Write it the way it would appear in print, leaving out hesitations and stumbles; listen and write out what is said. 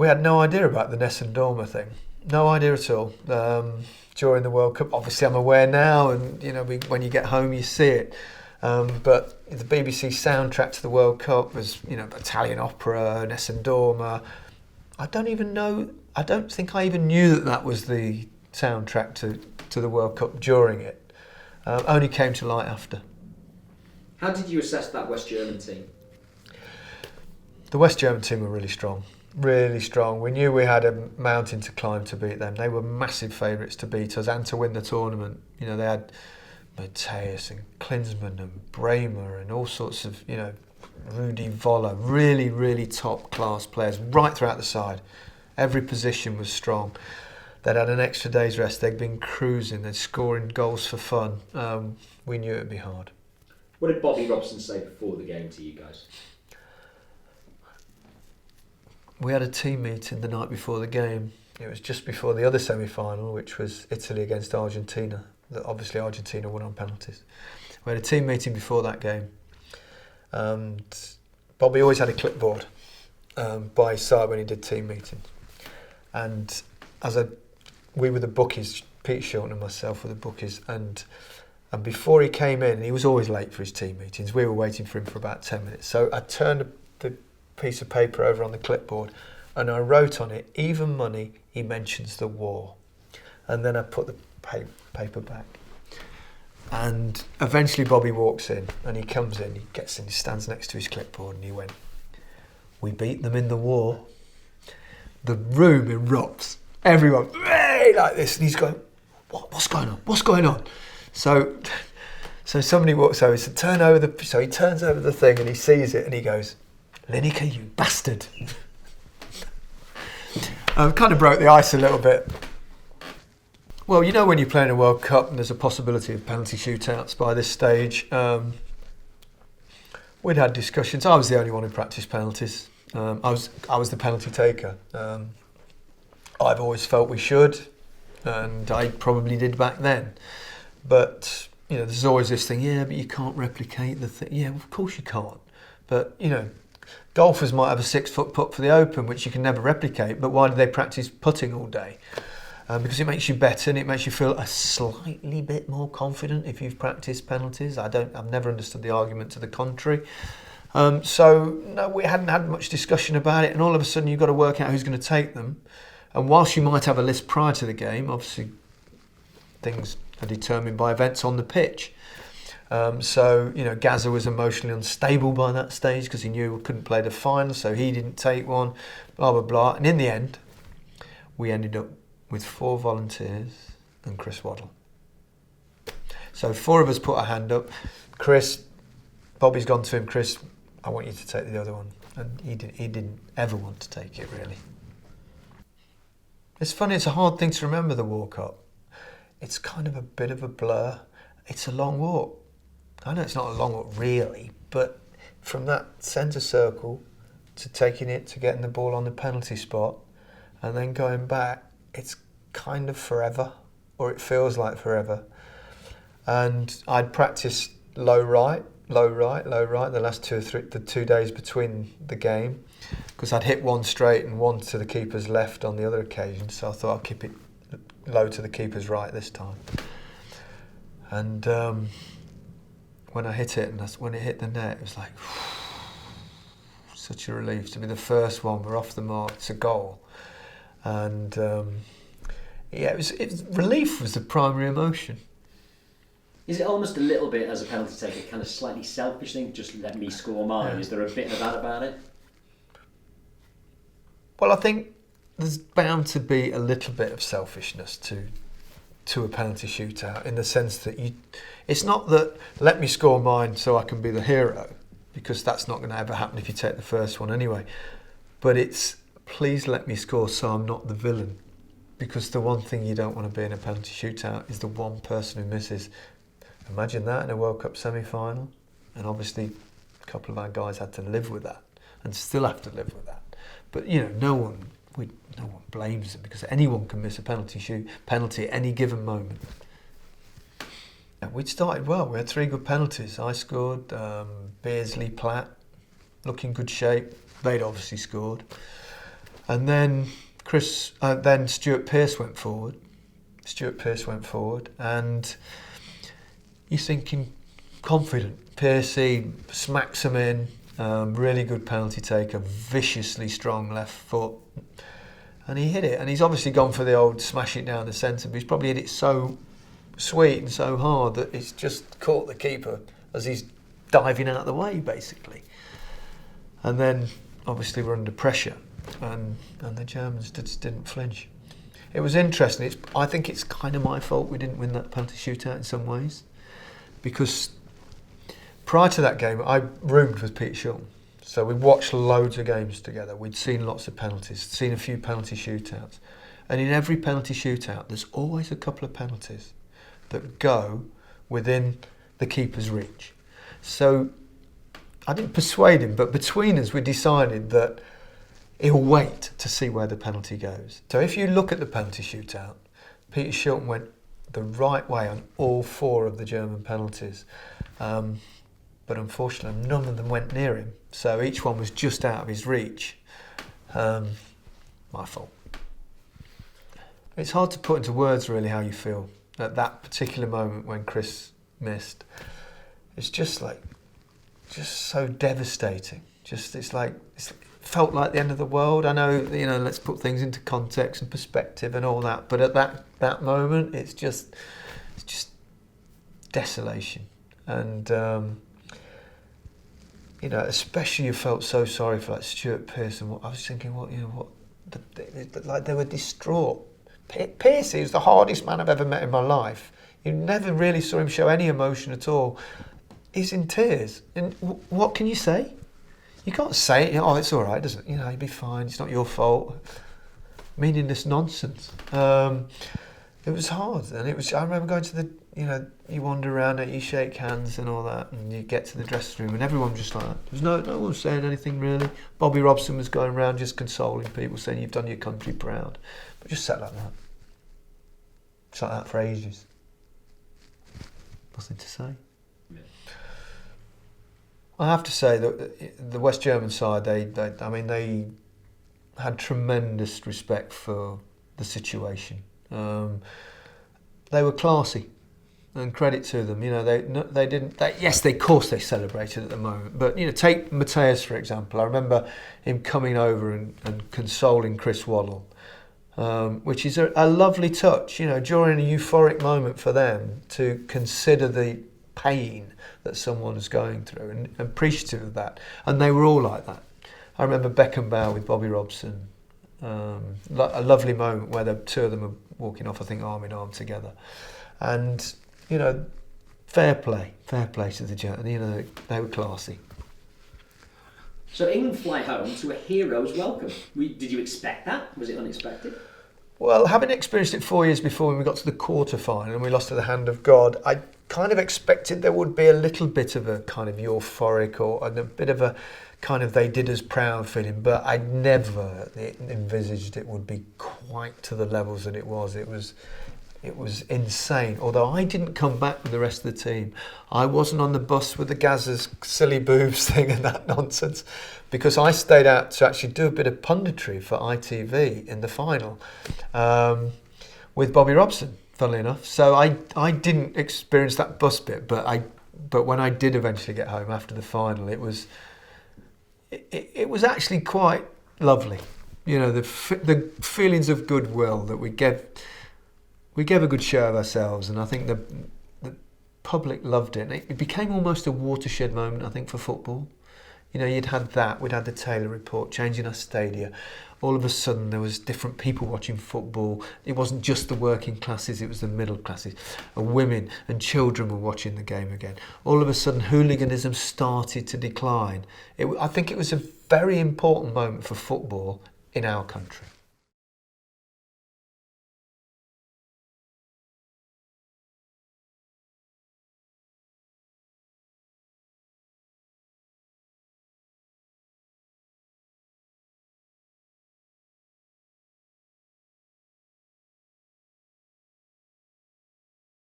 We had no idea about the Nessun Dorma thing. No idea at all. During the World Cup, obviously I'm aware now, and when you get home you see it. But the BBC soundtrack to the World Cup was, Italian opera, Nessun Dorma. I don't think I even knew that was the soundtrack to the World Cup during it. Only came to light after. How did you assess that West German team? The West German team were really strong. Really strong. We knew we had a mountain to climb to beat them. They were massive favourites to beat us and to win the tournament. They had Matthäus and Klinsmann and Bremer and all sorts of, Rudi Voller, really, really top class players right throughout the side. Every position was strong. They'd had an extra day's rest. They'd been cruising. They'd scoring goals for fun. We knew it'd be hard. What did Bobby Robson say before the game to you guys? We had a team meeting the night before the game. It was just before the other semi-final, which was Italy against Argentina. Obviously, Argentina won on penalties. We had a team meeting before that game. And Bobby always had a clipboard by his side when he did team meetings. And we were the bookies, Peter Shilton and myself were the bookies. And before he came in, he was always late for his team meetings. We were waiting for him for about 10 minutes. So I turned the piece of paper over on the clipboard and I wrote on it, even money, he mentions the war. And then I put the paper back. And eventually Bobby walks in and he comes in, he gets in, he stands next to his clipboard and he went, "We beat them in the war." The room erupts. Everyone, hey, like this. And he's going, what's going on? What's going on? So somebody walks over, so he turns over the thing and he sees it and he goes, "Lineker, you bastard." Kind of broke the ice a little bit. Well, when you're playing a World Cup and there's a possibility of penalty shootouts by this stage, we'd had discussions. I was the only one who practiced penalties. I was the penalty taker. I've always felt we should, and I probably did back then. But, there's always this thing, but you can't replicate the thing. Yeah, of course you can't. But, golfers might have a 6-foot putt for the Open, which you can never replicate, but why do they practice putting all day? Because it makes you better and it makes you feel a slightly bit more confident if you've practiced penalties. I've never understood the argument to the contrary. So no, we hadn't had much discussion about it, and all of a sudden you've got to work out who's going to take them. And whilst you might have a list prior to the game, obviously things are determined by events on the pitch. So Gazza was emotionally unstable by that stage because he knew we couldn't play the final, so he didn't take one, blah, blah, blah. And in the end, we ended up with 4 volunteers and Chris Waddle. So 4 of us put our hand up. Bobby's gone to him, "Chris, I want you to take the other one." And he didn't ever want to take it, really. It's funny, it's a hard thing to remember, the World Cup. It's kind of a bit of a blur. It's a long walk. I know it's not a long walk really, but from that centre circle to taking it to getting the ball on the penalty spot and then going back, it's kind of forever, or it feels like forever. And I'd practiced low right the last 2 days between the game, because I'd hit one straight and one to the keeper's left on the other occasion, so I thought I'll keep it low to the keeper's right this time. And when I hit it, and when it hit the net, it was like such a relief to be the first one. We're off the mark, it's a goal. And relief was the primary emotion. Is it almost a little bit, as a penalty taker, kind of slightly selfish thing, just let me score mine? Yeah. Is there a bit of that about it? Well, I think there's bound to be a little bit of selfishness to a penalty shootout, in the sense that it's not that let me score mine so I can be the hero, because that's not going to ever happen if you take the first one anyway. But it's, please let me score so I'm not the villain. Because the one thing you don't want to be in a penalty shootout is the one person who misses. Imagine that in a World Cup semi-final. And obviously a couple of our guys had to live with that and still have to live with that. But no one blames them, because anyone can miss a penalty at any given moment. We'd started well. We had 3 good penalties. I scored, Beardsley, Platt, looked in good shape. They'd obviously scored. And then then Stuart Pearce went forward. And you're thinking confident. Pearcey smacks him in, really good penalty taker, viciously strong left foot. And he hit it. And he's obviously gone for the old smash it down the centre, but he's probably hit it so sweet and so hard that it's just caught the keeper as he's diving out of the way, basically. And then, obviously, we're under pressure, and the Germans just didn't flinch. It was interesting. I think it's kind of my fault we didn't win that penalty shootout in some ways, because prior to that game, I roomed with Peter Shilton. So we watched loads of games together. We'd seen lots of penalties, seen a few penalty shootouts. And in every penalty shootout, there's always a couple of penalties that go within the keeper's reach. So I didn't persuade him, but between us we decided that he'll wait to see where the penalty goes. So if you look at the penalty shootout, Peter Shilton went the right way on all 4 of the German penalties. But unfortunately, none of them went near him. So each one was just out of his reach. My fault. It's hard to put into words really how you feel at that particular moment when Chris missed. It's just so devastating. It felt like the end of the world. I know, let's put things into context and perspective and all that. But at that moment, it's just desolation. And especially you felt so sorry for like Stuart Pearce. And I was thinking, like they were distraught. Pearce is the hardest man I've ever met in my life. You never really saw him show any emotion at all. He's in tears. And what can you say? You can't say, it's all right, doesn't it? You'll be fine. It's not your fault. Meaningless nonsense. It was hard, and I remember going to you wander around it, you shake hands and all that, and you get to the dressing room, and everyone was just like that. There was no one was saying anything really. Bobby Robson was going around just consoling people, saying you've done your country proud, but just sat like that. Sat like that for ages. Nothing to say. Yeah. I have to say that the West German side, they had tremendous respect for the situation. They were classy, and credit to them. They didn't. Yes, of course they celebrated at the moment. But take Matthias for example. I remember him coming over and consoling Chris Waddle, which is a lovely touch. During a euphoric moment for them to consider the pain that someone was going through and appreciative of that. And they were all like that. I remember Beckenbauer with Bobby Robson. A lovely moment where the two of them were walking off, I think, arm in arm together. And, fair play to the Germans. They were classy. So England fly home to a hero's welcome. Did you expect that? Was it unexpected? Well, having experienced it 4 years before when we got to the quarter-final and we lost to the hand of God, I kind of expected there would be a little bit of a kind of euphoric or a bit of a kind of they did us proud feeling, but I never envisaged it would be quite to the levels that it was. It was insane. Although I didn't come back with the rest of the team. I wasn't on the bus with the Gazza's silly boobs thing and that nonsense, because I stayed out to actually do a bit of punditry for ITV in the final with Bobby Robson, funnily enough. So I didn't experience that bus bit, but when I did eventually get home after the final, it was actually quite lovely. The feelings of goodwill that we gave a good show of ourselves, and I think the public loved it. And it became almost a watershed moment, I think, for football. You'd had that, we'd had the Taylor Report, changing our stadia. All of a sudden there was different people watching football. It wasn't just the working classes, it was the middle classes. And women and children were watching the game again. All of a sudden hooliganism started to decline. I think it was a very important moment for football in our country.